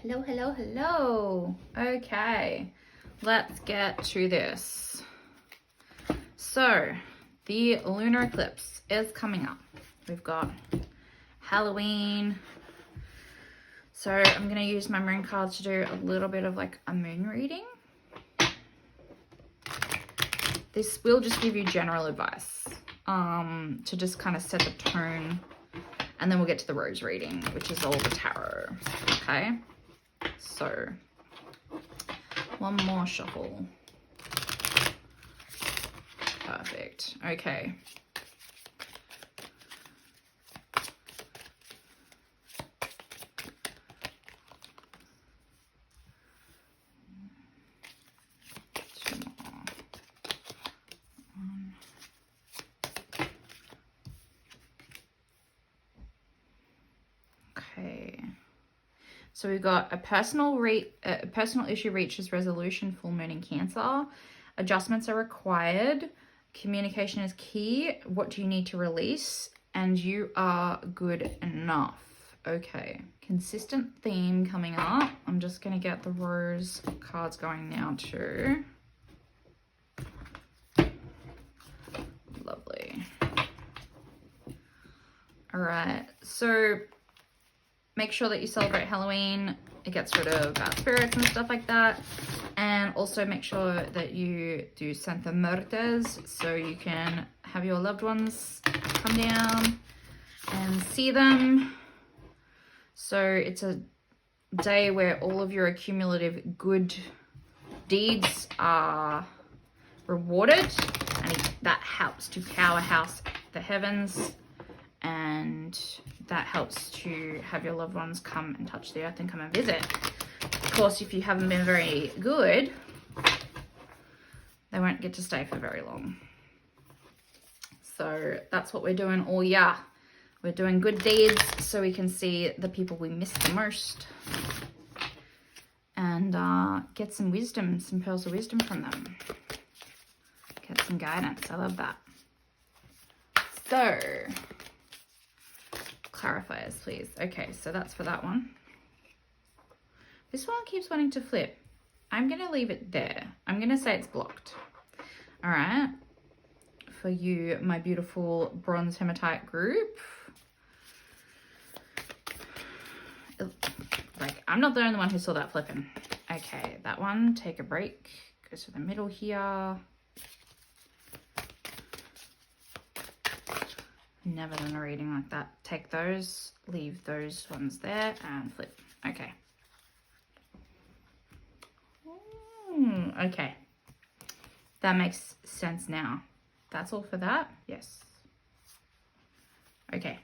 Hello, hello, hello. Okay, let's get to this. So, the lunar eclipse is coming up. We've got Halloween. So, I'm going to use my moon cards to do a little bit of like a moon reading. This will just give you general advice to just kind of set the tone. And then we'll get to the rose reading, which is all the tarot. Okay. So, one more shuffle. Perfect. Okay. Two more. Okay. So we've got a personal issue reaches resolution, full moon in Cancer. Adjustments are required. Communication is key. What do you need to release? And you are good enough. Okay. Consistent theme coming up. I'm just going to get the rose cards going now too. Lovely. All right. So make sure that you celebrate Halloween. It gets rid of bad spirits and stuff like that. And also make sure that you do Santa Muertes so you can have your loved ones come down and see them. So it's a day where all of your accumulative good deeds are rewarded. And that helps to powerhouse the heavens. And that helps to have your loved ones come and touch the earth and come and visit. Of course, if you haven't been very good, they won't get to stay for very long. So that's what we're doing all year. We're doing good deeds so we can see the people we miss the most and get some wisdom, some pearls of wisdom from them. Get some guidance. I love that. So, clarifiers, please. Okay, so that's for that one. This one keeps wanting to flip. I'm going to leave it there. I'm going to say it's blocked. All right. For you, my beautiful bronze hematite group. Like, I'm not the only one who saw that flipping. Okay, that one, take a break. Goes to the middle here. Never done a reading like that. Take those, leave those ones there, and flip. Okay. Okay. That makes sense now. That's all for that? Yes. Okay.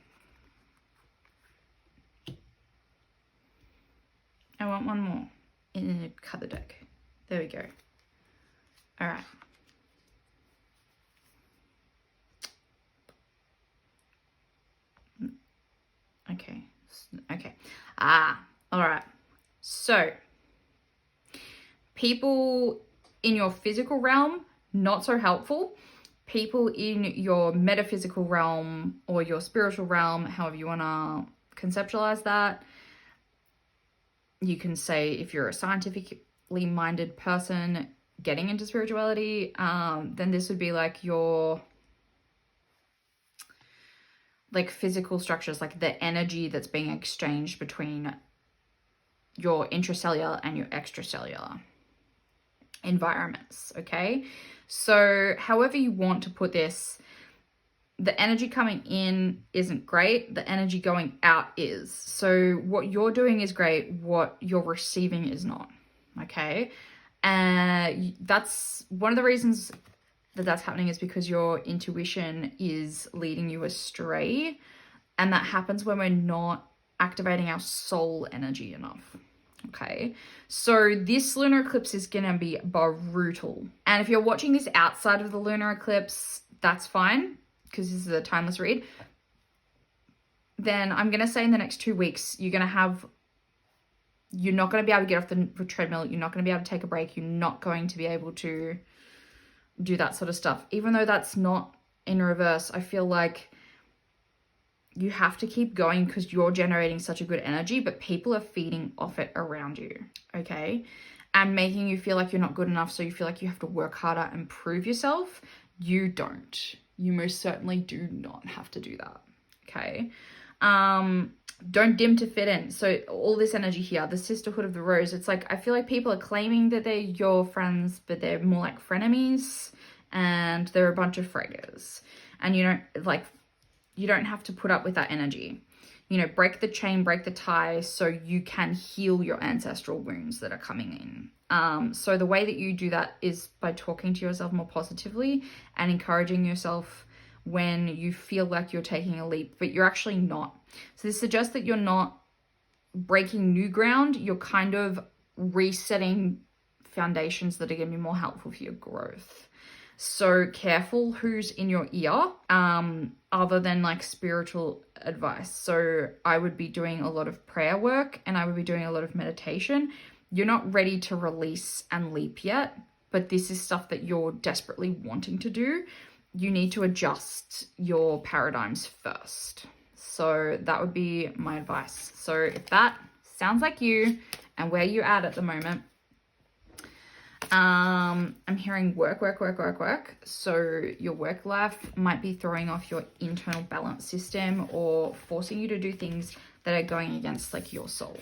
I want one more in the color deck. There we go. All right. Okay. Okay. All right. So, people in your physical realm, not so helpful. People in your metaphysical realm or your spiritual realm, however you want to conceptualize that. You can say if you're a scientifically minded person getting into spirituality, then this would be like your like physical structures, like the energy that's being exchanged between your intracellular and your extracellular environments, okay? So however you want to put this, the energy coming in isn't great, the energy going out is. So what you're doing is great, what you're receiving is not, okay? And that's one of the reasons that that's happening is because your intuition is leading you astray, and that happens when we're not activating our soul energy enough. Okay, so this lunar eclipse is gonna be brutal, and if you're watching this outside of the lunar eclipse, that's fine because this is a timeless read. Then I'm gonna say in the next 2 weeks you're not gonna be able to get off the treadmill, you're not gonna be able to take a break, you're not going to be able to do that sort of stuff. Even though that's not in reverse, I feel like you have to keep going because you're generating such a good energy, but people are feeding off it around you, okay? And making you feel like you're not good enough, so you feel like you have to work harder and prove yourself. You don't. You most certainly do not have to do that, okay? Don't dim to fit in. So all this energy here, the sisterhood of the rose, it's like I feel like people are claiming that they're your friends, but they're more like frenemies, and they're a bunch of fraggers. And you don't have to put up with that energy. You know, break the chain, break the tie, so you can heal your ancestral wounds that are coming in. So the way that you do that is by talking to yourself more positively and encouraging yourself when you feel like you're taking a leap, but you're actually not. So this suggests that you're not breaking new ground. You're kind of resetting foundations that are going to be more helpful for your growth. So careful who's in your ear, other than like spiritual advice. So I would be doing a lot of prayer work and I would be doing a lot of meditation. You're not ready to release and leap yet, but this is stuff that you're desperately wanting to do. You need to adjust your paradigms first. So that would be my advice. So if that sounds like you and where you're at the moment, I'm hearing work. So your work life might be throwing off your internal balance system or forcing you to do things that are going against like your soul.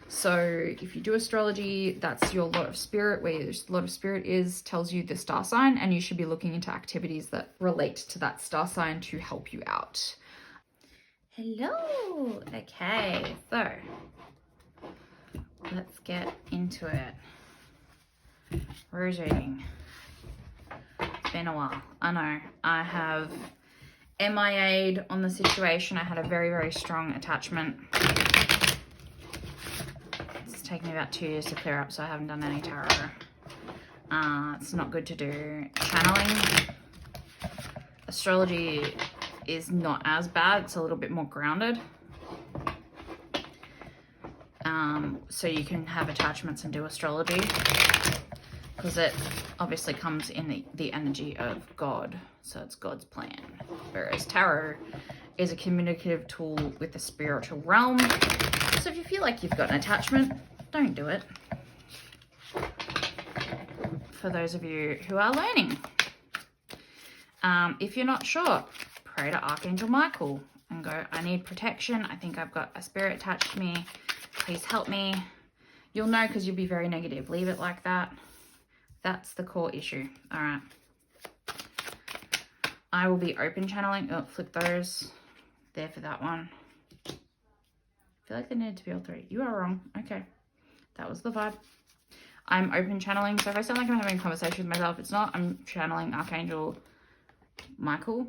So if you do astrology, that's your lot of spirit. Where your lot of spirit is tells you the star sign, and you should be looking into activities that relate to that star sign to help you out. Hello. Okay, so let's get into it. Rose reading. It's been a while. I know. I have MIA'd on the situation. I had a very, very strong attachment. It's taken me about 2 years to clear up, so I haven't done any tarot. It's not good to do. Channeling. Astrology is not as bad. It's a little bit more grounded. So you can have attachments and do astrology, because it obviously comes in the energy of God, so it's God's plan. Whereas tarot is a communicative tool with the spiritual realm. So if you feel like you've got an attachment, don't do it. For those of you who are learning, if you're not sure, pray to Archangel Michael and go, I need protection. I think I've got a spirit attached to me. Please help me. You'll know because you'll be very negative. Leave it like that. That's the core issue. All right. I will be open channeling. Oh, flip those. There for that one. I feel like they needed to be all three. You are wrong. Okay. That was the vibe. I'm open channeling. So if I sound like I'm having a conversation with myself, it's not. I'm channeling Archangel Michael.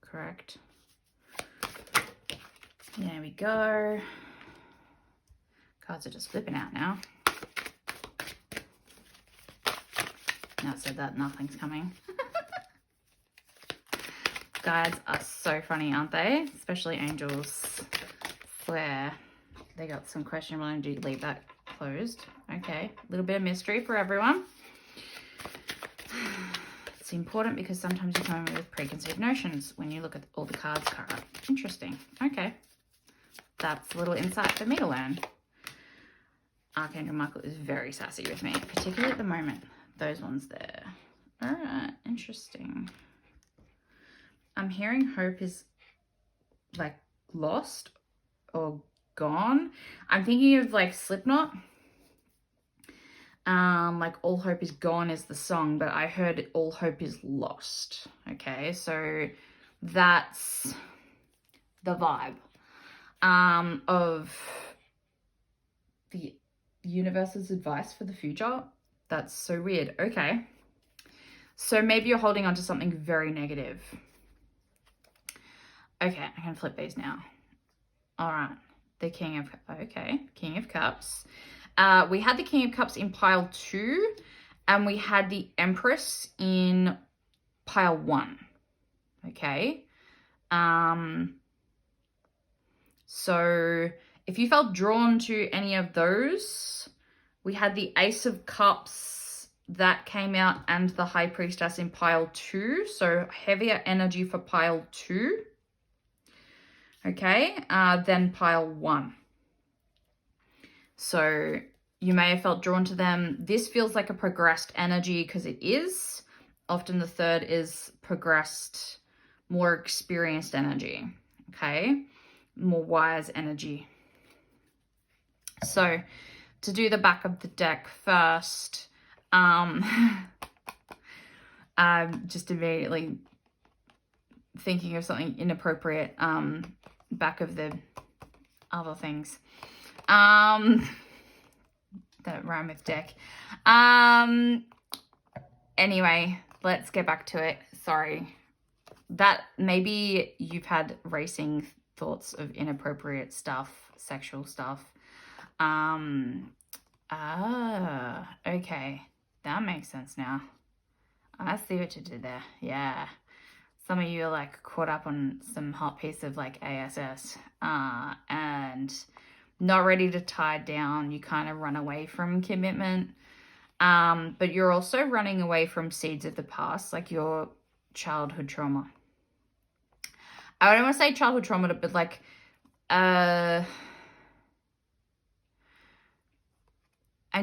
Correct. There we go. Cards are just flipping out now. Now I said that, nothing's coming. Guides are so funny, aren't they? Especially angels. Swear. They got some question. Why don't you leave that closed? Okay. A little bit of mystery for everyone. It's important because sometimes you come in with preconceived notions when you look at all the cards card. Interesting. Okay. That's a little insight for me to learn. Archangel Michael is very sassy with me, particularly at the moment. Those ones there. All right. Interesting. I'm hearing hope is like lost or gone. I'm thinking of like Slipknot. Like All Hope Is Gone is the song, but I heard All Hope Is Lost. Okay, so that's the vibe of the universe's advice for the future. That's so weird. Okay, so maybe you're holding on to something very negative. Okay, I can flip these now. All right, the King of Cups. We had the King of Cups in pile 2, and we had the Empress in pile 1. Okay. So if you felt drawn to any of those, we had the Ace of Cups that came out and the High Priestess in pile 2. So heavier energy for pile 2. Okay, then pile 1. So you may have felt drawn to them. This feels like a progressed energy because it is. Often the 3rd is progressed, more experienced energy. Okay, more wise energy. So to do the back of the deck first, I'm just immediately thinking of something inappropriate. Back of the other things. That rhyme with deck. Anyway, let's get back to it. Sorry. That maybe you've had racing thoughts of inappropriate stuff, sexual stuff. Okay. That makes sense now. I see what you did there. Yeah. Some of you are like caught up on some hot piece of like ASS and not ready to tie down. You kind of run away from commitment. But you're also running away from seeds of the past, like your childhood trauma. I don't want to say childhood trauma, but like, I'm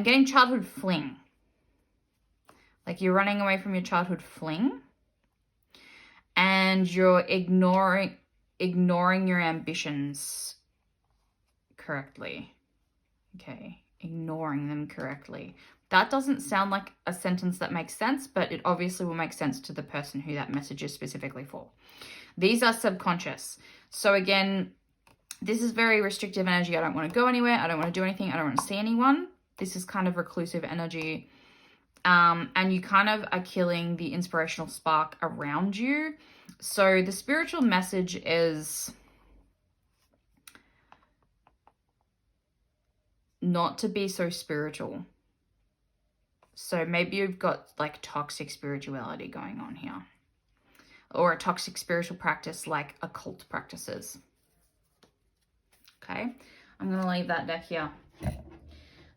getting childhood fling. Like you're running away from your childhood fling and you're ignoring your ambitions correctly. Okay, ignoring them correctly. That doesn't sound like a sentence that makes sense, but it obviously will make sense to the person who that message is specifically for. These are subconscious. So again, this is very restrictive energy. I don't want to go anywhere. I don't want to do anything. I don't want to see anyone. This is kind of reclusive energy. And you kind of are killing the inspirational spark around you. So the spiritual message is not to be so spiritual. So maybe you've got like toxic spirituality going on here, or a toxic spiritual practice like occult practices. Okay, I'm going to leave that deck here.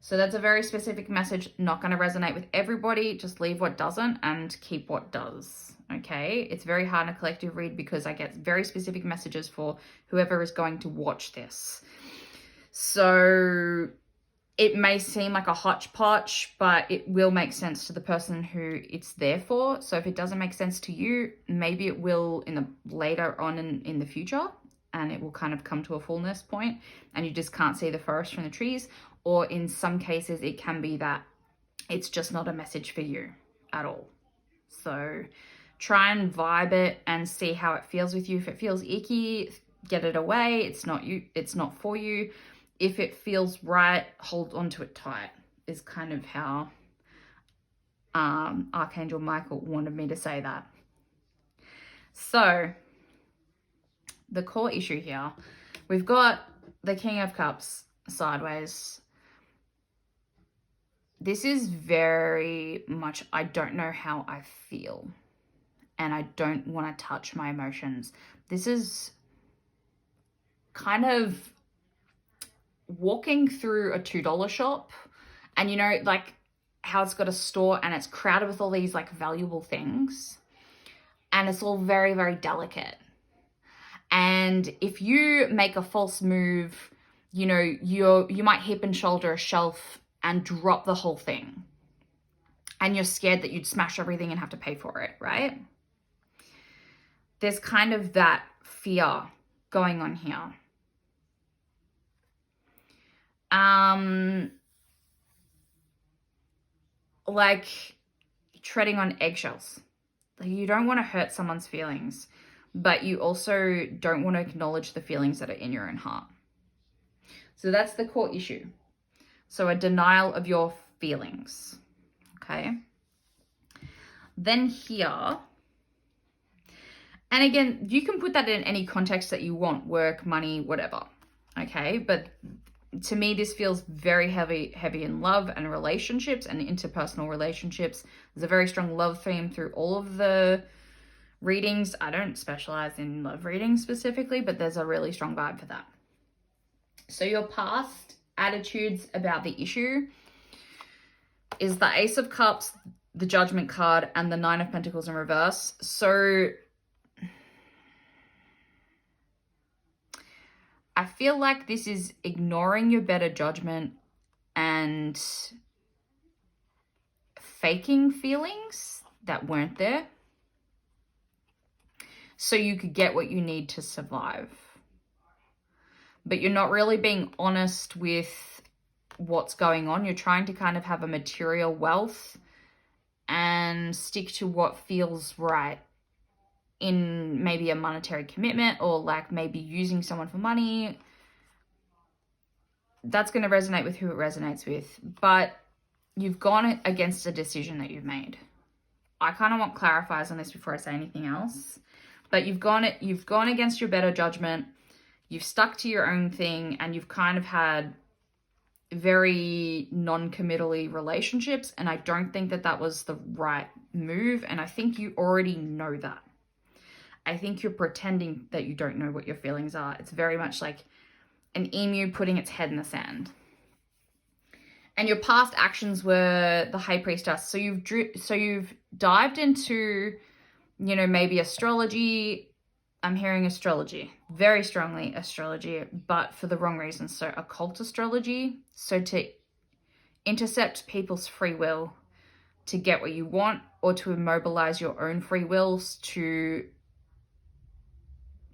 So that's a very specific message, not going to resonate with everybody. Just leave what doesn't and keep what does. Okay, it's very hard in a collective read because I get very specific messages for whoever is going to watch this. So it may seem like a hodgepodge, but it will make sense to the person who it's there for. So if it doesn't make sense to you, maybe it will later on in the future, and it will kind of come to a fullness point and you just can't see the forest from the trees. Or in some cases, it can be that it's just not a message for you at all. So try and vibe it and see how it feels with you. If it feels icky, get it away. It's not you. It's not for you. If it feels right, hold onto it tight, is kind of how Archangel Michael wanted me to say that. So the core issue here, we've got the King of Cups sideways. This is very much, I don't know how I feel and I don't want to touch my emotions. This is kind of walking through a $2 shop, and you know, like how it's got a store and it's crowded with all these like valuable things, and it's all very, very delicate. And if you make a false move, you know, you might hip and shoulder a shelf and drop the whole thing, and you're scared that you'd smash everything and have to pay for it, right? There's kind of that fear going on here. Like treading on eggshells. Like you don't want to hurt someone's feelings, but you also don't want to acknowledge the feelings that are in your own heart. So that's the core issue. So a denial of your feelings. Okay. Then here, and again, you can put that in any context that you want, work, money, whatever. Okay. But to me, this feels very heavy in love and relationships and interpersonal relationships. There's a very strong love theme through all of the readings. I don't specialize in love readings specifically, but there's a really strong vibe for that. So your past attitudes about the issue is the Ace of Cups, the Judgment card, and the Nine of Pentacles in reverse. So I feel like this is ignoring your better judgment and faking feelings that weren't there so you could get what you need to survive. But you're not really being honest with what's going on. You're trying to kind of have a material wealth and stick to what feels right in maybe a monetary commitment, or like maybe using someone for money. That's going to resonate with who it resonates with. But you've gone against a decision that you've made. I kind of want clarifiers on this before I say anything else. But you've gone against your better judgment. You've stuck to your own thing, and you've kind of had very non-committally relationships, and I don't think that that was the right move, and I think you already know that. I think you're pretending that you don't know what your feelings are. It's very much like an emu putting its head in the sand. And your past actions were the High Priestess. So you've dived into, maybe astrology. I'm hearing astrology, very strongly astrology, but for the wrong reasons. So occult astrology, so to intercept people's free will to get what you want, or to immobilize your own free wills to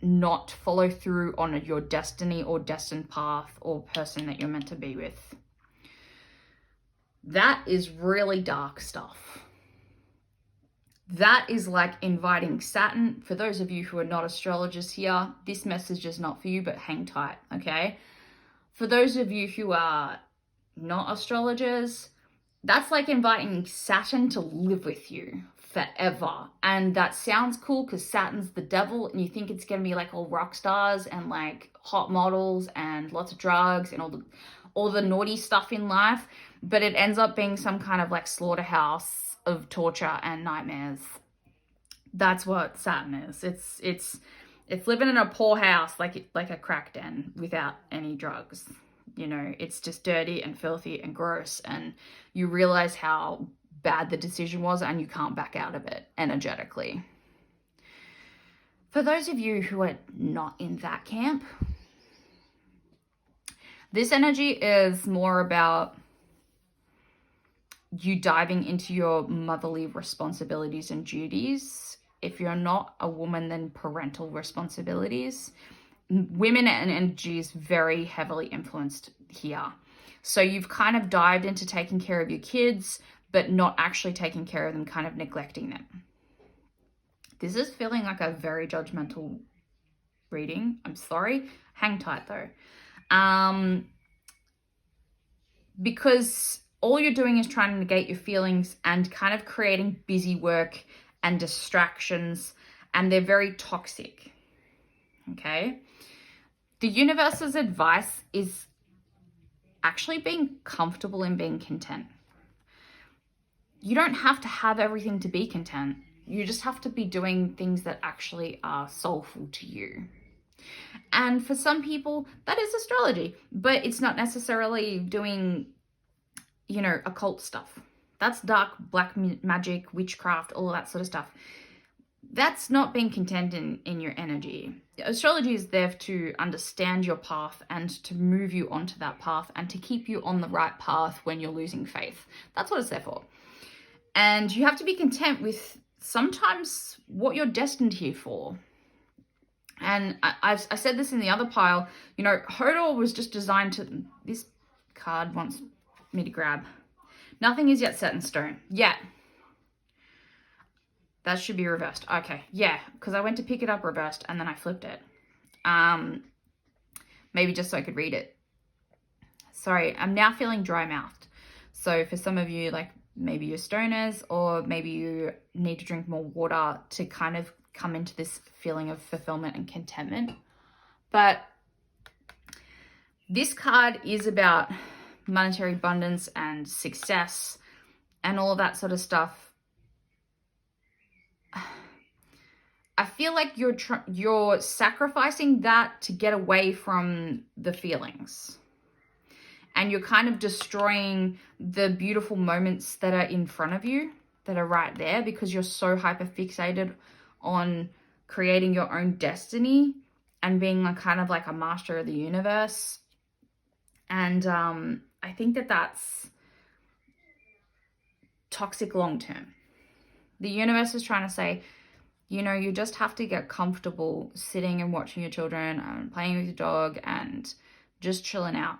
not follow through on your destiny or destined path or person that you're meant to be with. That is really dark stuff. That is like inviting Saturn. For those of you who are not astrologers here, this message is not for you, but hang tight, okay? For those of you who are not astrologers, that's like inviting Saturn to live with you forever. And that sounds cool because Saturn's the devil, and you think it's going to be like all rock stars and like hot models and lots of drugs and all the naughty stuff in life, but it ends up being some kind of like slaughterhouse of torture and nightmares. That's what Saturn is. It's living in a poor house, like a crack den without any drugs. It's just dirty and filthy and gross, and you realize how bad the decision was and you can't back out of it energetically. For those of you who are not in that camp, this energy is more about you diving into your motherly responsibilities and duties. If you're not a woman, then parental responsibilities. Women and energy is very heavily influenced here. So you've kind of dived into taking care of your kids, but not actually taking care of them, kind of neglecting them. This is feeling like a very judgmental reading. I'm sorry. Hang tight though. Because all you're doing is trying to negate your feelings and kind of creating busy work and distractions, and they're very toxic. Okay? The universe's advice is actually being comfortable and being content. You don't have to have everything to be content. You just have to be doing things that actually are soulful to you. And for some people, that is astrology, but it's not necessarily doing, occult stuff. That's dark, black magic, witchcraft, all of that sort of stuff. That's not being content in your energy. Astrology is there to understand your path and to move you onto that path and to keep you on the right path when you're losing faith. That's what it's there for. And you have to be content with sometimes what you're destined here for. And I said this in the other pile, Hodor was just designed to, this card wants me to grab. Nothing is yet set in stone. Yeah. That should be reversed. Okay. Yeah. Because I went to pick it up reversed and then I flipped it. Maybe just so I could read it. Sorry. I'm now feeling dry mouthed. So for some of you, like maybe you're stoners, or maybe you need to drink more water to kind of come into this feeling of fulfillment and contentment. But this card is about monetary abundance and success and all of that sort of stuff. I feel like you're sacrificing that to get away from the feelings. And you're kind of destroying the beautiful moments that are in front of you, that are right there, because you're so hyper fixated on creating your own destiny and being like kind of like a master of the universe. And I think that that's toxic long term. The universe is trying to say, you know, you just have to get comfortable sitting and watching your children and playing with your dog and just chilling out.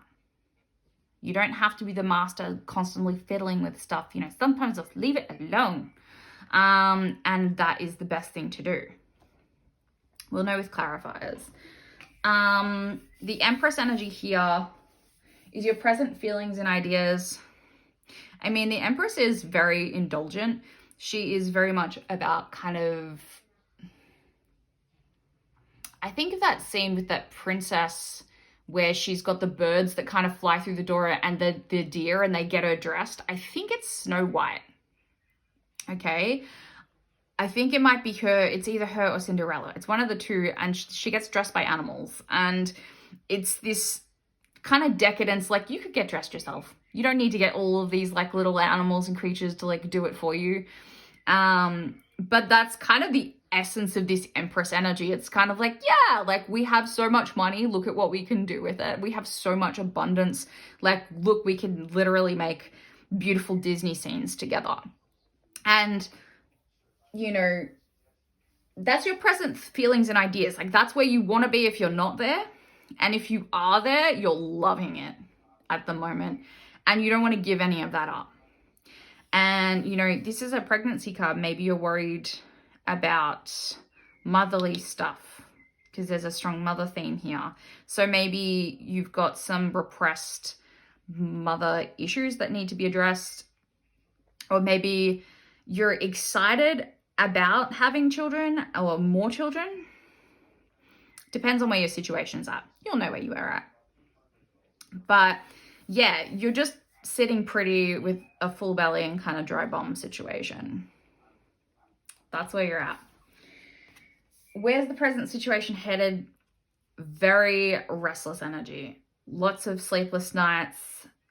You don't have to be the master constantly fiddling with stuff. You know, sometimes just leave it alone. And that is the best thing to do. We'll know with clarifiers. The Empress energy here is your present feelings and ideas. I mean, the Empress is very indulgent. She is very much about kind of, I think of that scene with that princess where she's got the birds that kind of fly through the door and the deer, and they get her dressed. I think it's Snow White. Okay. I think it might be her. It's either her or Cinderella. It's one of the two. And she gets dressed by animals. And it's this kind of decadence. Like, you could get dressed yourself. You don't need to get all of these like little animals and creatures to like do it for you. But that's kind of the essence of this Empress energy. It's kind of like, yeah, like we have so much money. Look at what we can do with it. We have so much abundance. Like, look, we can literally make beautiful Disney scenes together. And, you know, that's your present feelings and ideas. Like, that's where you want to be if you're not there. And if you are there, you're loving it at the moment. And you don't want to give any of that up. And, you know, this is a pregnancy card. Maybe you're worried about motherly stuff because there's a strong mother theme here. So maybe you've got some repressed mother issues that need to be addressed. Or maybe you're excited about having children or more children. Depends on where your situation's at. You'll know where you are at. But yeah, you're just sitting pretty with a full belly and kind of dry bum situation. That's where you're at. Where's the present situation headed? Very restless energy. Lots of sleepless nights.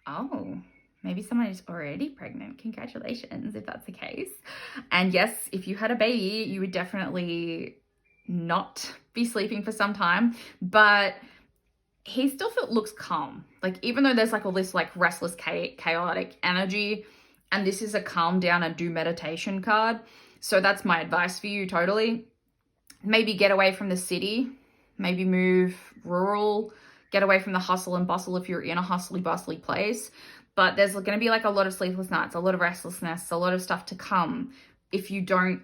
Oh, maybe someone is already pregnant. Congratulations if that's the case. And yes, if you had a baby, you would definitely not be sleeping for some time. But he still looks calm. Like, even though there's like all this like restless, chaotic energy, and this is a calm down and do meditation card. So that's my advice for you, totally. Maybe get away from the city. Maybe move rural. Get away from the hustle and bustle if you're in a hustly bustly place. But there's going to be like a lot of sleepless nights, a lot of restlessness, a lot of stuff to come if you don't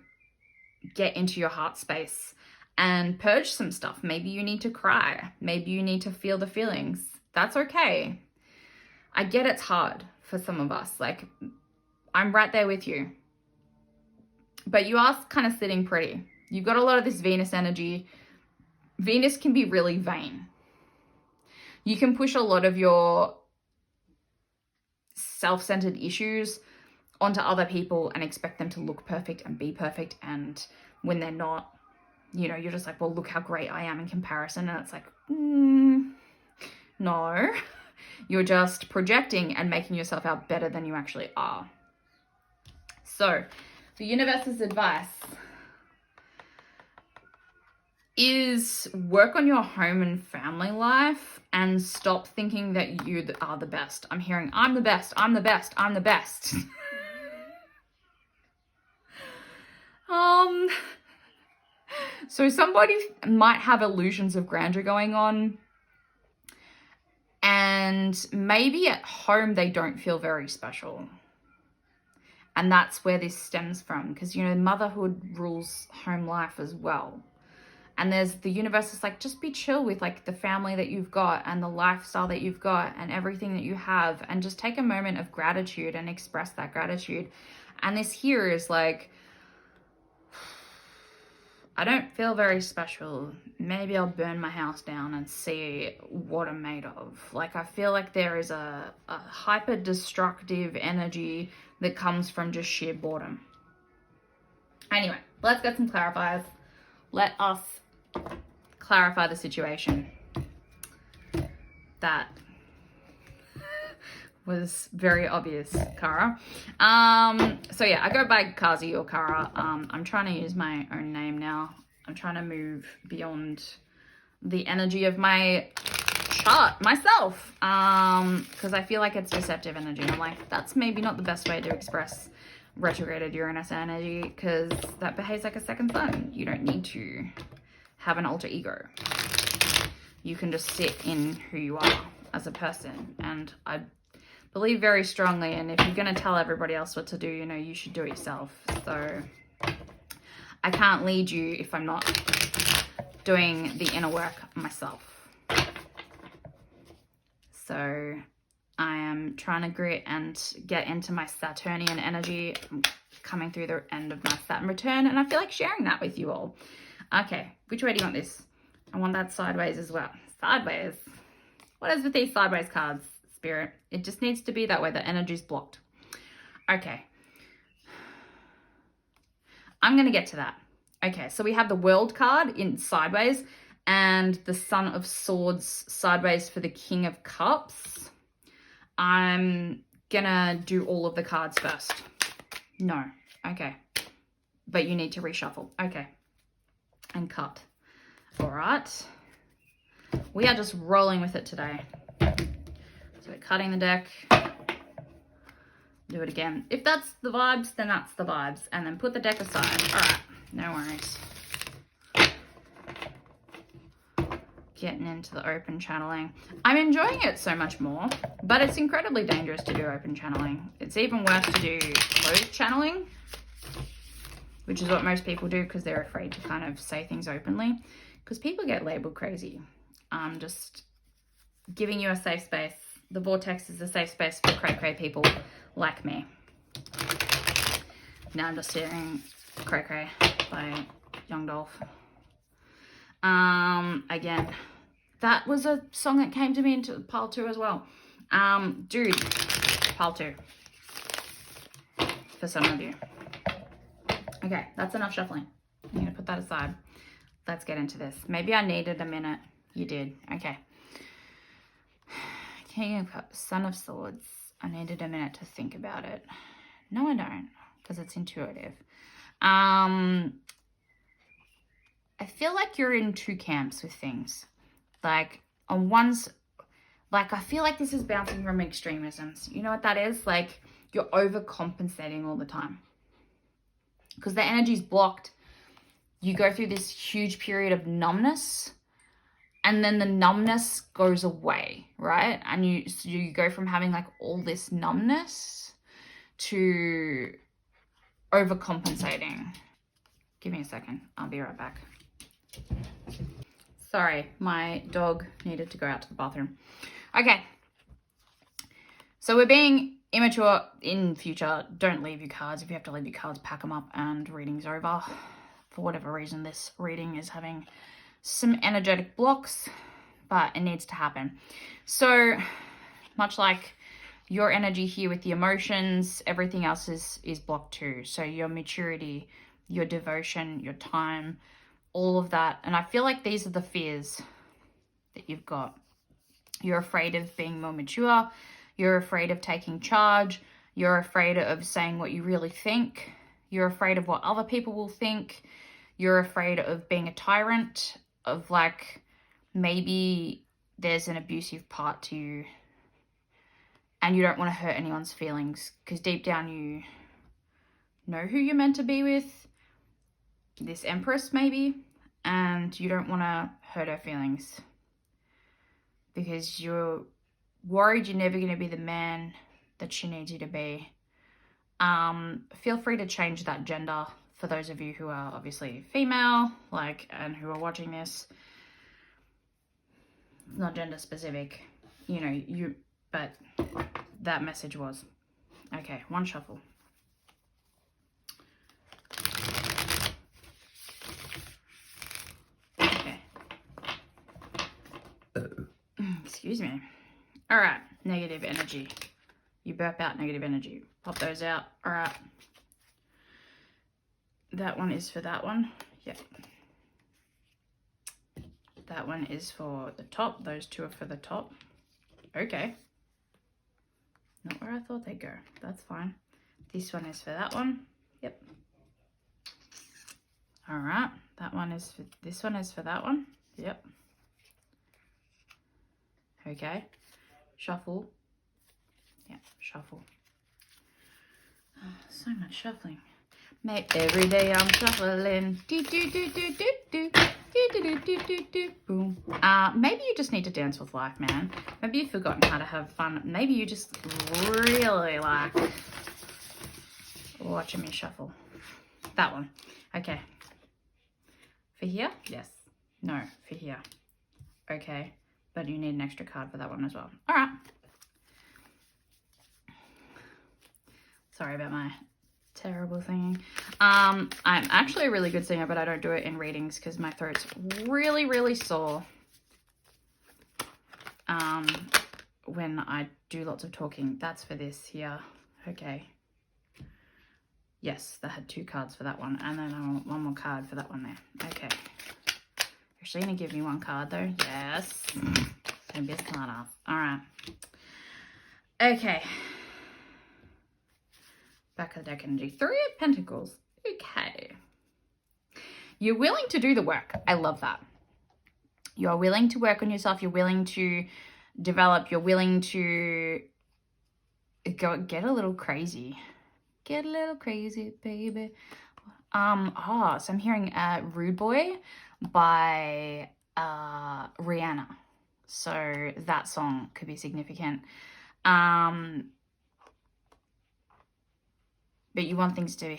get into your heart space and purge some stuff. Maybe you need to cry. Maybe you need to feel the feelings. That's okay. I get it's hard for some of us. Like, I'm right there with you. But you are kind of sitting pretty. You've got a lot of this Venus energy. Venus can be really vain. You can push a lot of your self-centered issues onto other people and expect them to look perfect and be perfect. And when they're not, you know, you're just like, well, look how great I am in comparison. And it's like, no, you're just projecting and making yourself out better than you actually are. So the universe's advice is work on your home and family life and stop thinking that you are the best. I'm hearing, I'm the best, I'm the best, I'm the best. So somebody might have illusions of grandeur going on, and maybe at home they don't feel very special. And that's where this stems from, because, you know, motherhood rules home life as well. And there's the universe is like, just be chill with like the family that you've got and the lifestyle that you've got and everything that you have, and just take a moment of gratitude and express that gratitude. And this here is like, I don't feel very special. Maybe I'll burn my house down and see what I'm made of. Like, I feel like there is a hyper destructive energy that comes from just sheer boredom. Anyway, let's get some clarifiers. Let us clarify the situation. That was very obvious, Kara. So yeah, I go by Kazi or Kara. I'm trying to use my own name now. I'm trying to move beyond the energy of my chart myself, because I feel like it's deceptive energy. I'm like, that's maybe not the best way to express retrograded Uranus energy, because that behaves like a second sun. You don't need to have an alter ego. You can just sit in who you are as a person. And I believe very strongly, and if you're going to tell everybody else what to do, you know, you should do it yourself. So I can't lead you if I'm not doing the inner work myself. So I am trying to grit and get into my Saturnian energy. I'm coming through the end of my Saturn return, and I feel like sharing that with you all. Okay, which way do you want this? I want that sideways as well. Sideways. What is with these sideways cards, Spirit? It just needs to be that way. The energy's blocked. Okay. I'm going to get to that. Okay, so we have the World card in sideways and the Sun of Swords sideways for the King of Cups. I'm going to do all of the cards first. No. Okay. But you need to reshuffle. Okay. And cut. All right. We are just rolling with it today. So we're cutting the deck. Do it again. If that's the vibes, then that's the vibes. And then put the deck aside. All right. No worries. Getting into the open channeling. I'm enjoying it so much more, but it's incredibly dangerous to do open channeling. It's even worse to do closed channeling, which is what most people do because they're afraid to kind of say things openly, because people get labeled crazy. I'm just giving you a safe space. The vortex is a safe space for cray people like me. Now I'm just hearing Cray by young Dolph. Again, that was a song that came to me into pile 2 as well. Dude, pile 2 for some of you. Okay, that's enough shuffling. I'm gonna put that aside. Let's get into this. Maybe I needed a minute. You did. Okay. King of Cups, Son of Swords. I needed a minute to think about it. No, I don't, because it's intuitive. I feel like you're in two camps with things. Like, on one's, like, I feel like this is bouncing from extremisms. You know what that is? Like, you're overcompensating all the time. Because the energy's blocked. You go through this huge period of numbness, and then the numbness goes away, right? And you go from having, like, all this numbness to overcompensating. Give me a second. I'll be right back. Sorry, my dog needed to go out to the bathroom. Okay. So we're being immature in future. Don't leave your cards. If you have to leave your cards, pack them up and reading's over. For whatever reason, this reading is having some energetic blocks, but it needs to happen. So much like your energy here with the emotions, everything else is blocked too. So your maturity, your devotion, your time, all of that. And I feel like these are the fears that you've got. You're afraid of being more mature. You're afraid of taking charge. You're afraid of saying what you really think. You're afraid of what other people will think. You're afraid of being a tyrant, of like, maybe there's an abusive part to you and you don't want to hurt anyone's feelings, because deep down you know who you're meant to be with, this Empress maybe, and you don't want to hurt her feelings because you're worried you're never going to be the man that she needs you to be. Feel free to change that gender for those of you who are obviously female, like, and who are watching this. It's not gender specific, you know, but that message was. Okay, one shuffle. Okay. Excuse me. All right, negative energy. You burp out negative energy. Pop those out. All right. That one is for that one. Yep. That one is for the top. Those two are for the top. Okay. Not where I thought they'd go. That's fine. This one is for that one. Yep. All right. That one is for, this one is for that one. Yep. Okay, shuffle. Yeah, shuffle. Oh, so much shuffling. Mate, every day I'm shuffling. Do do do do do do do do do do do. Boom. Maybe you just need to dance with life, man. Maybe you've forgotten how to have fun. Maybe you just really like watching me shuffle. That one. Okay. For here? Yes. No, for here. Okay. But you need an extra card for that one as well. All right. Sorry about my terrible singing. I'm actually a really good singer, but I don't do it in readings because my throat's really, really sore when I do lots of talking. That's for this here. Okay. Yes, that had 2 cards for that one. And then I want 1 more card for that one there. Okay. You're actually going to give me 1 card though? Yes. Don't be a smart ass. All right. Okay. Back of the deck energy. 3 of Pentacles. Okay. You're willing to do the work. I love that. You're willing to work on yourself. You're willing to develop. You're willing to go get a little crazy. Get a little crazy, baby. So I'm hearing Rude Boy by Rihanna. So that song could be significant. But you want things to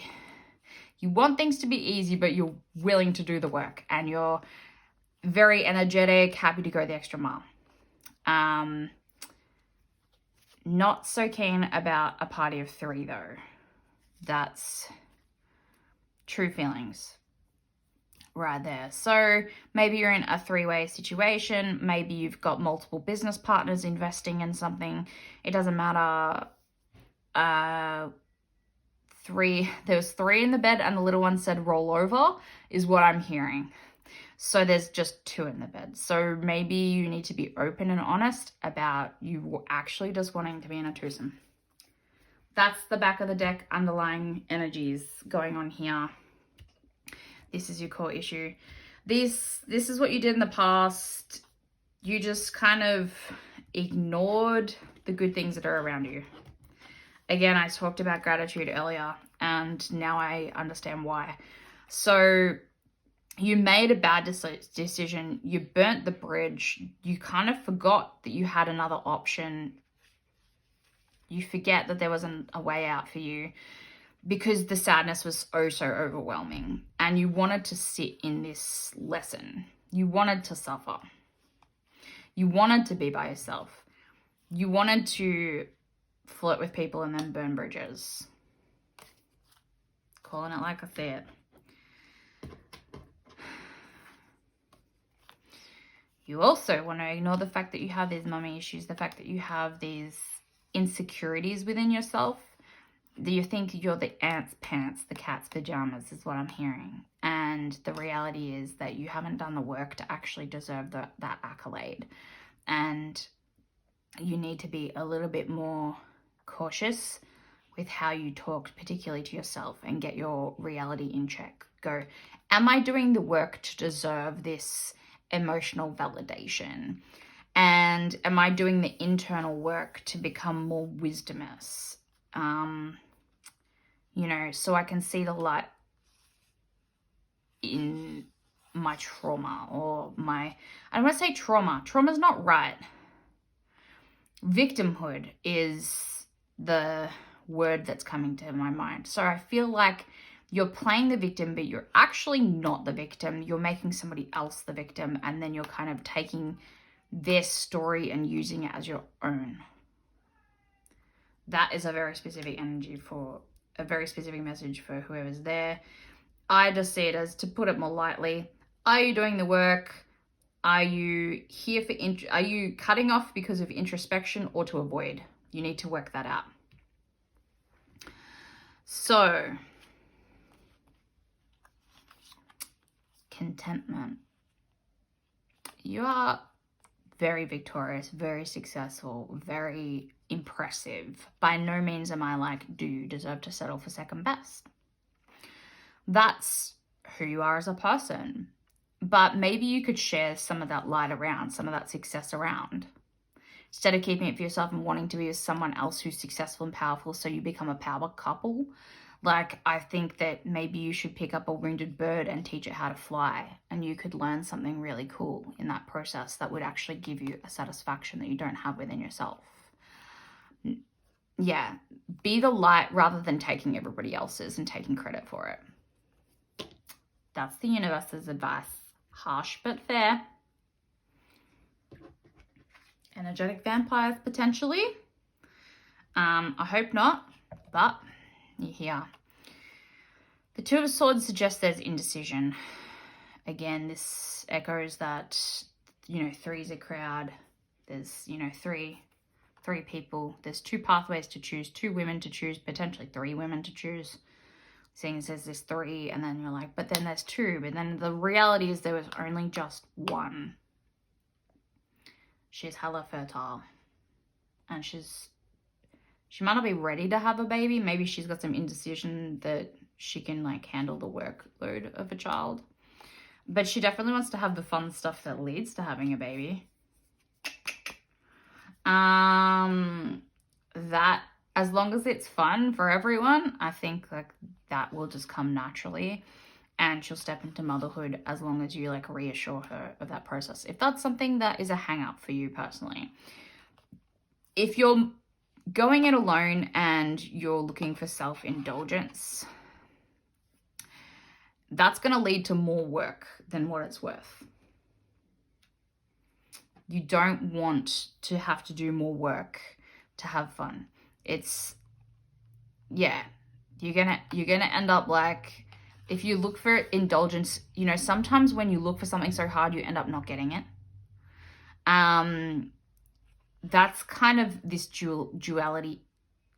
be easy, but you're willing to do the work and you're very energetic, happy to go the extra mile. Not so keen about a party of 3 though. That's true feelings right there. So maybe you're in a 3-way situation. Maybe you've got multiple business partners investing in something. It doesn't matter. 3, there was 3 in the bed and the little one said roll over is what I'm hearing. So there's just 2 in the bed. So maybe you need to be open and honest about you actually just wanting to be in a twosome. That's the back of the deck, underlying energies going on here. This is your core issue. This is what you did in the past. You just kind of ignored the good things that are around you. Again, I talked about gratitude earlier, and now I understand why. So you made a bad decision. You burnt the bridge. You kind of forgot that you had another option. You forget that there wasn't a way out for you because the sadness was oh so overwhelming. And you wanted to sit in this lesson. You wanted to suffer. You wanted to be by yourself. You wanted to flirt with people and then burn bridges. Calling it like I see it. You also want to ignore the fact that you have these mummy issues, the fact that you have these insecurities within yourself, that you think you're the ant's pants, the cat's pajamas is what I'm hearing. And the reality is that you haven't done the work to actually deserve that accolade. And you need to be a little bit more cautious with how you talk, particularly to yourself, and get your reality in check. Go, am I doing the work to deserve this emotional validation? And am I doing the internal work to become more wisdomous? So I can see the light in my trauma or I don't want to say trauma. Trauma's not right. Victimhood is the word that's coming to my mind. So I feel like you're playing the victim, but you're actually not the victim. You're making somebody else the victim, and then you're kind of taking their story and using it as your own. That is a very specific energy for a very specific message for whoever's there. I just see it as, to put it more lightly, are you doing the work? Are you here for, are you cutting off because of introspection or to avoid? You need to work that out. So, contentment. You are very victorious, very successful, very impressive. By no means am I like, do you deserve to settle for second best? That's who you are as a person. But maybe you could share some of that light around, some of that success around. instead of keeping it for yourself and wanting to be with someone else who's successful and powerful so you become a power couple. Like, I think that maybe you should pick up a wounded bird and teach it how to fly, and you could learn something really cool in that process that would actually give you a satisfaction that you don't have within yourself. Yeah, be the light rather than taking everybody else's and taking credit for it. That's the universe's advice. Harsh but fair. Energetic vampires, potentially. I hope not, but you're here. The Two of Swords suggests there's indecision. Again, this echoes that, you know, 3's a crowd. There's, you know, three people. There's 2 pathways to choose, 2 women to choose, potentially 3 women to choose. Seeing as there's 3, and then you're like, but then there's 2. But then the reality is there was only just 1. She's hella fertile. And she might not be ready to have a baby. Maybe she's got some indecision that she can like handle the workload of a child. But she definitely wants to have the fun stuff that leads to having a baby. That, as long as it's fun for everyone, I think like that will just come naturally. And she'll step into motherhood as long as you like reassure her of that process. If that's something that is a hang up for you personally. If you're going it alone and you're looking for self-indulgence, that's going to lead to more work than what it's worth. You don't want to have to do more work to have fun. It's, yeah, you're gonna end up like, if you look for indulgence, you know, sometimes when you look for something so hard, you end up not getting it. That's kind of this duality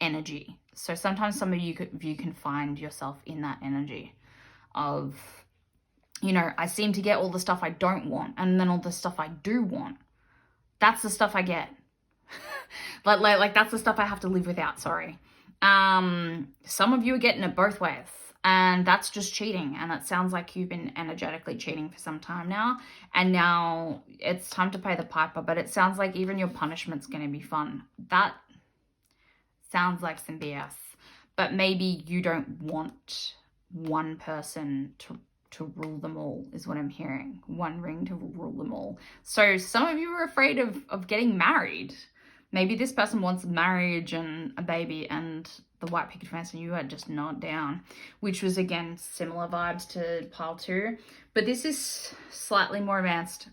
energy. So sometimes some of you can find yourself in that energy of, you know, I seem to get all the stuff I don't want, and then all the stuff I do want, that's the stuff I get. like that's the stuff I have to live without, sorry. Some of you are getting it both ways, and that's just cheating, and that sounds like you've been energetically cheating for some time now, and now it's time to pay the piper. But it sounds like even your punishment's going to be fun. That sounds like some BS, but maybe you don't want one person to rule them all, is what I'm hearing. One ring to rule them all. So some of you are afraid of getting married. Maybe this person wants marriage and a baby, and the white picket fence, and you are just not down, which was, again, similar vibes to pile 2. But this is slightly more advanced.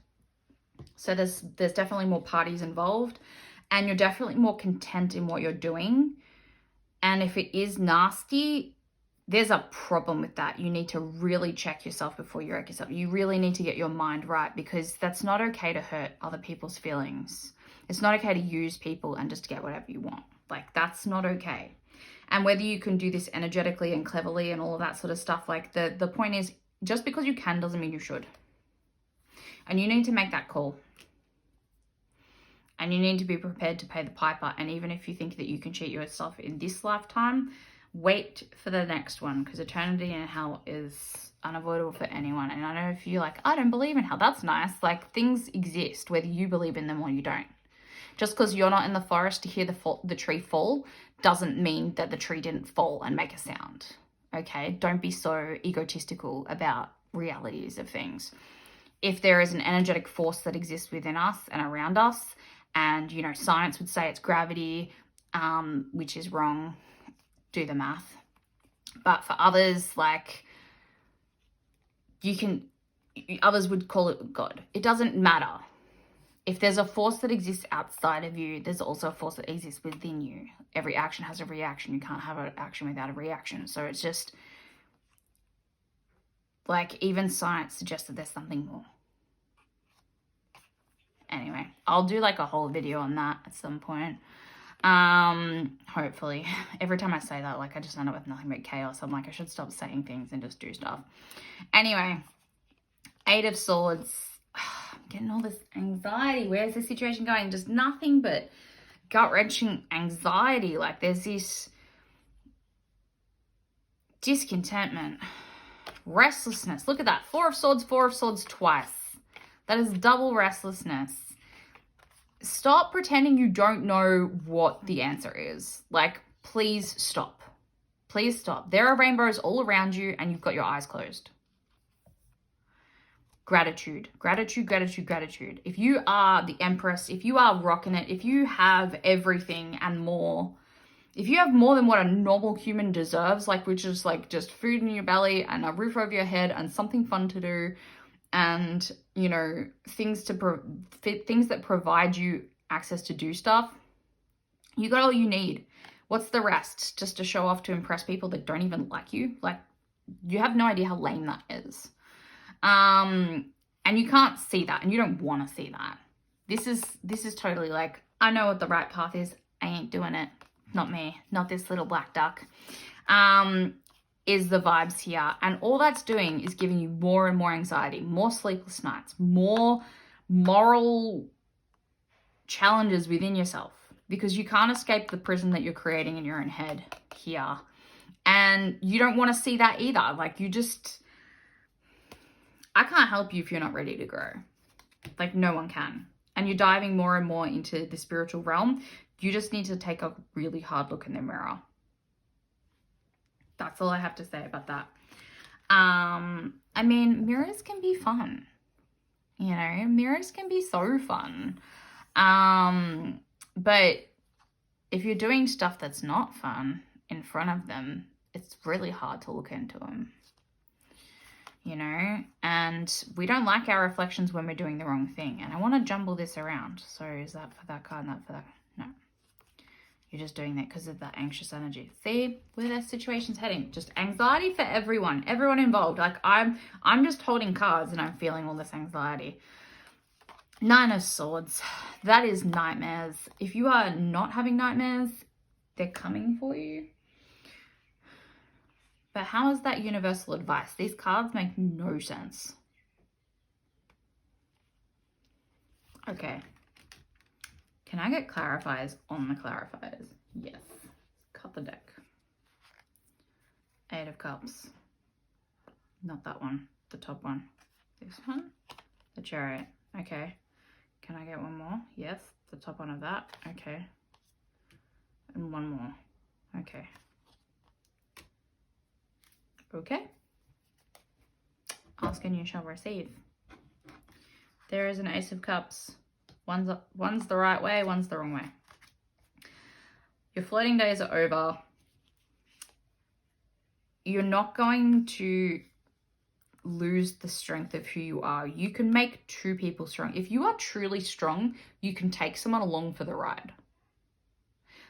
So there's definitely more parties involved, and you're definitely more content in what you're doing. And if it is nasty, there's a problem with that. You need to really check yourself before you wreck yourself. You really need to get your mind right, because that's not okay to hurt other people's feelings. It's not okay to use people and just get whatever you want. Like, that's not okay. And whether you can do this energetically and cleverly and all of that sort of stuff, like the point is, just because you can doesn't mean you should. And you need to make that call. And you need to be prepared to pay the piper. And even if you think that you can cheat yourself in this lifetime, wait for the next one, because eternity in hell is unavoidable for anyone. And I know if you're like, I don't believe in hell, that's nice. Like, things exist whether you believe in them or you don't. Just because you're not in the forest to hear the tree fall doesn't mean that the tree didn't fall and make a sound. Okay? Don't be so egotistical about realities of things. If there is an energetic force that exists within us and around us, and, you know, science would say it's gravity, which is wrong, do the math. But for others, like, others would call it God. It doesn't matter. If there's a force that exists outside of you, there's also a force that exists within you. Every action has a reaction. You can't have an action without a reaction. So it's just, like, even science suggests that there's something more. Anyway, I'll do like a whole video on that at some point. Hopefully. Every time I say that, like, I just end up with nothing but chaos. I'm like, I should stop saying things and just do stuff. Anyway, 8 of Swords. I'm getting all this anxiety. Where's the situation going? Just nothing but gut-wrenching anxiety. Like, there's this discontentment, restlessness. Look at that. 4 of Swords twice. That is double restlessness. stop pretending you don't know what the answer is. Like, please stop. Please stop. There are rainbows all around you and you've got your eyes closed. Gratitude, gratitude, gratitude, gratitude. If you are the Empress, if you are rocking it, if you have everything and more, if you have more than what a normal human deserves, like, which is like just food in your belly and a roof over your head and something fun to do, and, you know, things that provide you access to do stuff, you got all you need. What's the rest? Just to show off, to impress people that don't even like you? Like, you have no idea how lame that is. And you can't see that, and you don't want to see that. This is totally like, I know what the right path is. I ain't doing it. Not me. Not this little black duck. Is the vibes here. And all that's doing is giving you more and more anxiety, more sleepless nights, more moral challenges within yourself, because you can't escape the prison that you're creating in your own head here. And you don't want to see that either. Like, I can't help you if you're not ready to grow. Like, no one can. And you're diving more and more into the spiritual realm. You just need to take a really hard look in the mirror. That's all I have to say about that. I mean, mirrors can be fun. You know, mirrors can be so fun. But if you're doing stuff that's not fun in front of them, it's really hard to look into them. You know, and we don't like our reflections when we're doing the wrong thing. And I want to jumble this around. So is that for that card and that for that? No. You're just doing that because of that anxious energy. See where that situation's heading. Just anxiety for everyone involved. Like, I'm just holding cards and I'm feeling all this anxiety. Nine of Swords. That is nightmares. If you are not having nightmares, they're coming for you. But how is that universal advice? These cards make no sense. Okay. Can I get clarifiers on the clarifiers? Yes. Cut the deck. Eight of Cups. Not that one. The top one. This one. The Chariot. Okay. Can I get one more? Yes. The top one of that. Okay. And one more. Okay. Okay. Ask and you shall receive. There is an Ace of Cups. One's the right way, one's the wrong way. Your flirting days are over. You're not going to lose the strength of who you are. You can make two people strong. If you are truly strong, you can take someone along for the ride.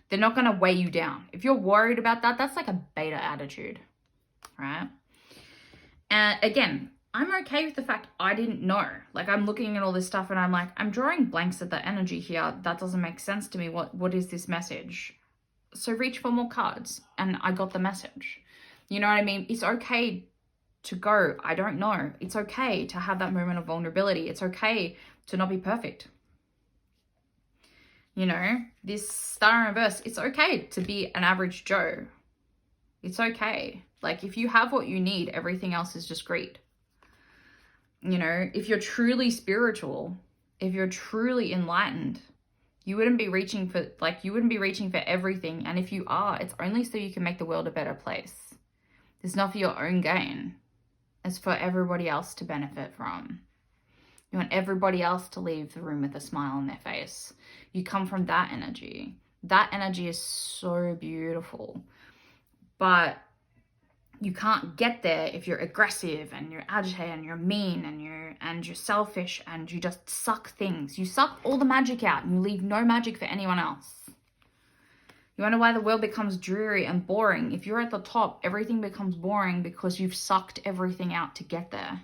They're not going to weigh you down. If you're worried about that, that's like a beta attitude, right? And again, I'm okay with the fact I didn't know. Like, I'm looking at all this stuff and I'm like, I'm drawing blanks at the energy here. That doesn't make sense to me. What is this message? So reach for more cards and I got the message. You know what I mean? It's okay to go, I don't know. It's okay to have that moment of vulnerability. It's okay to not be perfect. You know, this Star in reverse, it's okay to be an average Joe. It's okay. Like, if you have what you need, everything else is just greed. You know, if you're truly spiritual, if you're truly enlightened, you wouldn't be reaching for everything. And if you are, it's only so you can make the world a better place. It's not for your own gain. It's for everybody else to benefit from. You want everybody else to leave the room with a smile on their face. You come from that energy. That energy is so beautiful. But you can't get there if you're aggressive and you're agitated and you're mean and you're selfish and you just suck things. You suck all the magic out and you leave no magic for anyone else. You wonder why the world becomes dreary and boring. If you're at the top, everything becomes boring because you've sucked everything out to get there.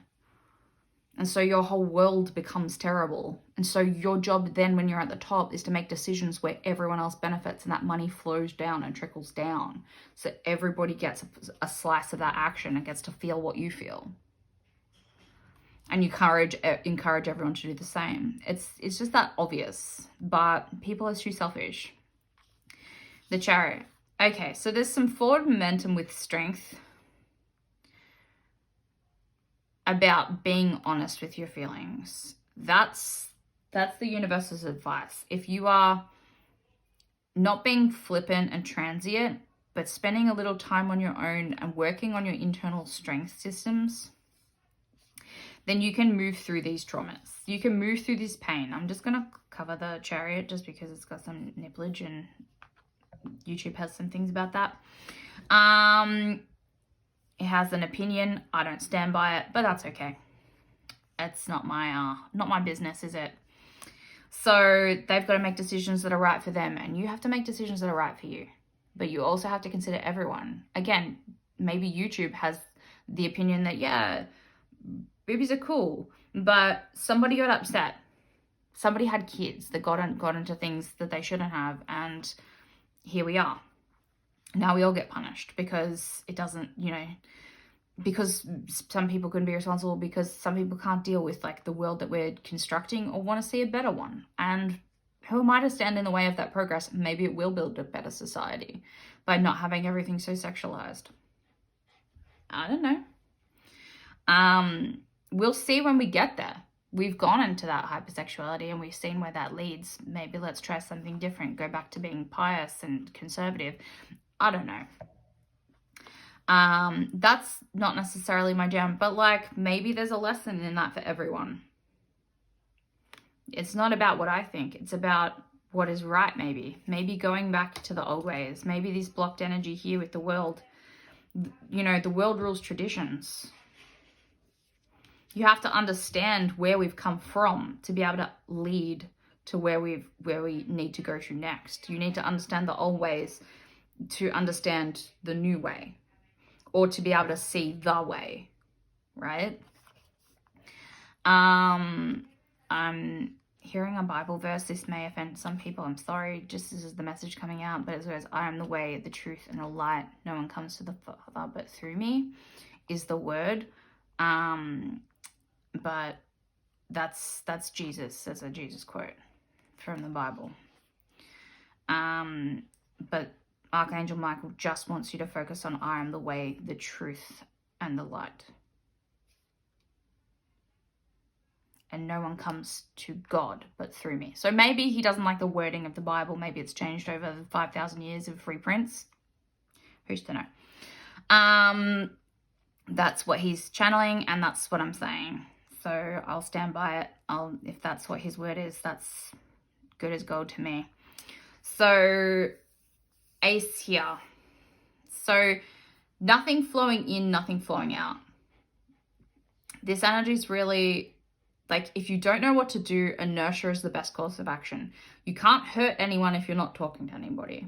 And so your whole world becomes terrible. And so your job then when you're at the top is to make decisions where everyone else benefits and that money flows down and trickles down. So everybody gets a slice of that action and gets to feel what you feel. And you encourage everyone to do the same. It's just that obvious. But people are too selfish. The Chariot. Okay, so there's some forward momentum with strength about being honest with your feelings. That's That's the universe's advice. If you are not being flippant and transient, but spending a little time on your own and working on your internal strength systems, then you can move through these traumas. You can move through this pain. I'm just going to cover the Chariot just because it's got some nipplage and YouTube has some things about that. It has an opinion. I don't stand by it, but that's okay. It's not my business, is it? So they've got to make decisions that are right for them, and you have to make decisions that are right for you. But you also have to consider everyone. Again, maybe YouTube has the opinion that, yeah, boobies are cool, but somebody got upset. Somebody had kids that got into things that they shouldn't have, and here we are. Now we all get punished because it doesn't, because some people couldn't be responsible, because some people can't deal with like the world that we're constructing or want to see a better one. And who am I to stand in the way of that progress? Maybe it will build a better society by not having everything so sexualized. I don't know. We'll see when we get there. We've gone into that hypersexuality and we've seen where that leads. Maybe let's try something different. Go back to being pious and conservative. I don't know. That's not necessarily my jam, but like maybe there's a lesson in that for everyone. It's not about what I think. It's about what is right, maybe going back to the old ways. Maybe this blocked energy here with the world, the world rules traditions. You have to understand where we've come from to be able to lead to where we need to go to next. You need to understand the old ways to understand the new way, or to be able to see the way, right? I'm hearing a Bible verse. This may offend some people. I'm sorry. Just this is the message coming out, but it says, I am the way, the truth, and the light. No one comes to the Father but through me, is the word. But that's Jesus. That's a Jesus quote from the Bible. But Archangel Michael just wants you to focus on I am the way, the truth, and the light. And no one comes to God but through me. So maybe he doesn't like the wording of the Bible. Maybe it's changed over the 5,000 years of reprints. Who's to know? That's what he's channeling, and that's what I'm saying. So I'll stand by it. If that's what his word is, that's good as gold to me. So Ace here. So nothing flowing in, nothing flowing out. This energy is really like, if you don't know what to do, inertia is the best course of action. You can't hurt anyone if you're not talking to anybody.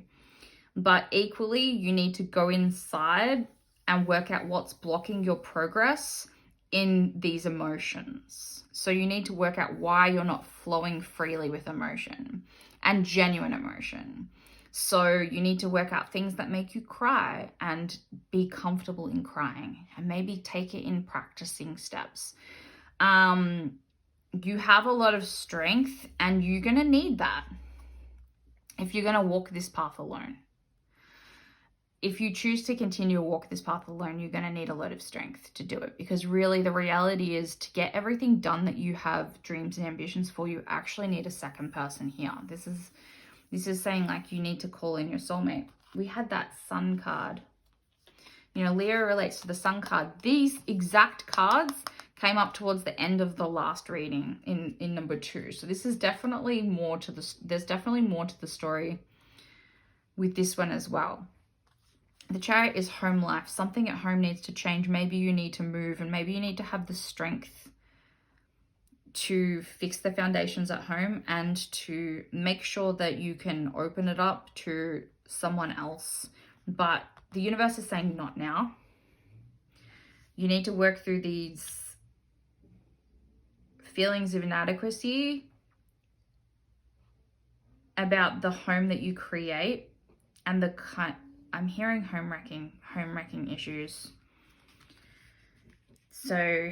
But equally, you need to go inside and work out what's blocking your progress in these emotions. So you need to work out why you're not flowing freely with emotion and genuine emotion. So you need to work out things that make you cry and be comfortable in crying, and maybe take it in practicing steps. You have a lot of strength, and you're going to need that if you're going to walk this path alone. If you choose to continue to walk this path alone, you're going to need a lot of strength to do it, because really the reality is, to get everything done that you have dreams and ambitions for, you actually need a second person here. This is saying like you need to call in your soulmate. We had that Sun card. Leo relates to the Sun card. These exact cards came up towards the end of the last reading in number 2. So this is definitely more to there's definitely more to the story with this one as well. The Chariot is home life. Something at home needs to change. Maybe you need to move, and maybe you need to have the strength to fix the foundations at home and to make sure that you can open it up to someone else. But the universe is saying not now. You need to work through these feelings of inadequacy about the home that you create, and I'm hearing home wrecking issues. So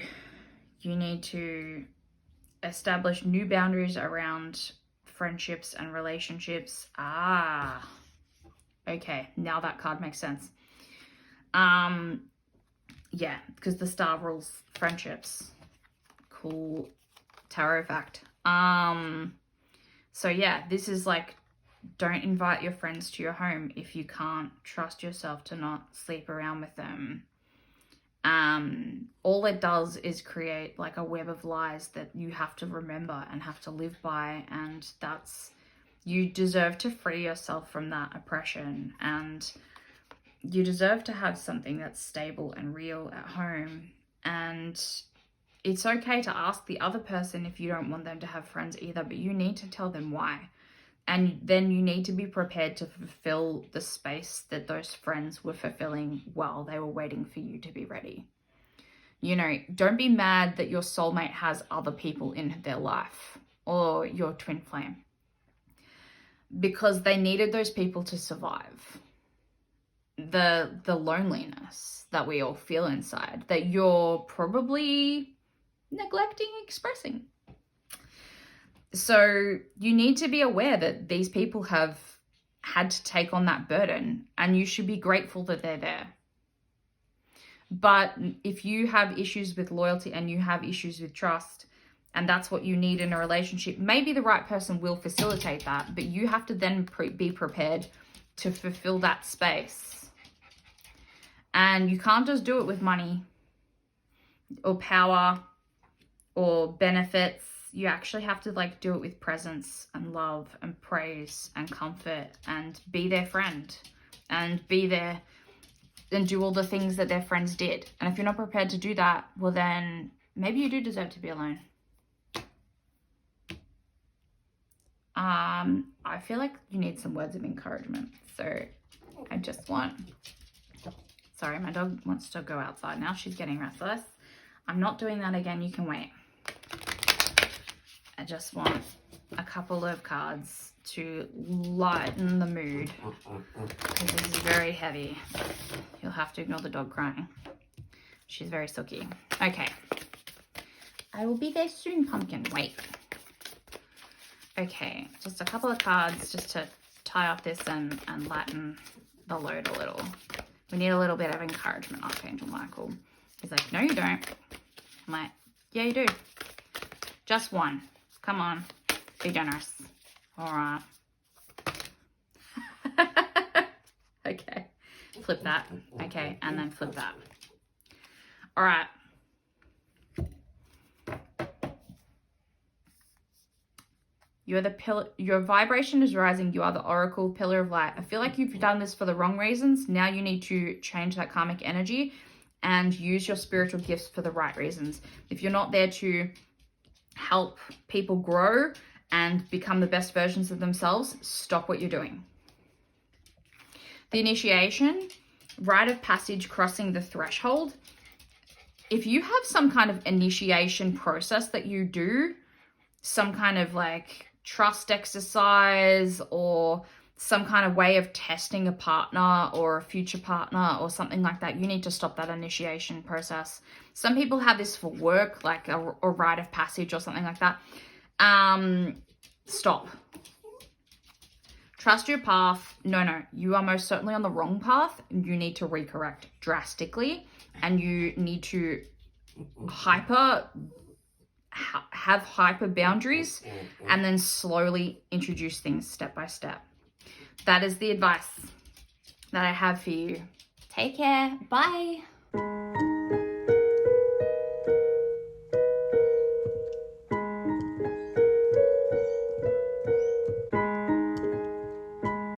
you need to establish new boundaries around friendships and relationships. Okay, now that card makes sense. Yeah, because the star rules friendships. Cool tarot fact. So yeah, this is like, don't invite your friends to your home if you can't trust yourself to not sleep around with them. All it does is create like a web of lies that you have to remember and have to live by, and you deserve to free yourself from that oppression, and you deserve to have something that's stable and real at home. And it's okay to ask the other person if you don't want them to have friends either, but you need to tell them why. And then you need to be prepared to fulfill the space that those friends were fulfilling while they were waiting for you to be ready. You know, don't be mad that your soulmate has other people in their life, or your twin flame, because they needed those people to survive the loneliness that we all feel inside, that you're probably neglecting expressing. So you need to be aware that these people have had to take on that burden, and you should be grateful that they're there. But if you have issues with loyalty and you have issues with trust, and that's what you need in a relationship, maybe the right person will facilitate that, but you have to then be prepared to fulfill that space. And you can't just do it with money or power or benefits. You actually have to like do it with presence and love and praise and comfort, and be their friend and be there and do all the things that their friends did. And if you're not prepared to do that, well then maybe you do deserve to be alone. I feel like you need some words of encouragement. So I just want, sorry, my dog wants to go outside now. She's getting restless. I'm not doing that again. You can wait. I just want a couple of cards to lighten the mood, because this is very heavy. You'll have to ignore the dog crying. She's very silky. Okay. I will be there soon, pumpkin. Wait. Okay, just a couple of cards just to tie up this and lighten the load a little. We need a little bit of encouragement, Archangel Michael. He's like, no, you don't. I'm like, yeah, you do. Just one. Come on. Be generous. All right. Okay. Flip that. Okay, and then flip that. All right. You're the pillar. Your vibration is rising. You are the oracle pillar of light. I feel like you've done this for the wrong reasons. Now you need to change that karmic energy and use your spiritual gifts for the right reasons. If you're not there to help people grow and become the best versions of themselves, stop what you're doing. The initiation, rite of passage, crossing the threshold. If you have some kind of initiation process that you do, some kind of like trust exercise or some kind of way of testing a partner or a future partner or something like that, you need to stop that initiation process. Some people have this for work, like a rite of passage or something like that. Stop. Trust your path. No, you are most certainly on the wrong path. You need to recorrect drastically, and you need to have hyper boundaries, and then slowly introduce things step by step. That is the advice that I have for you. Take care. Bye.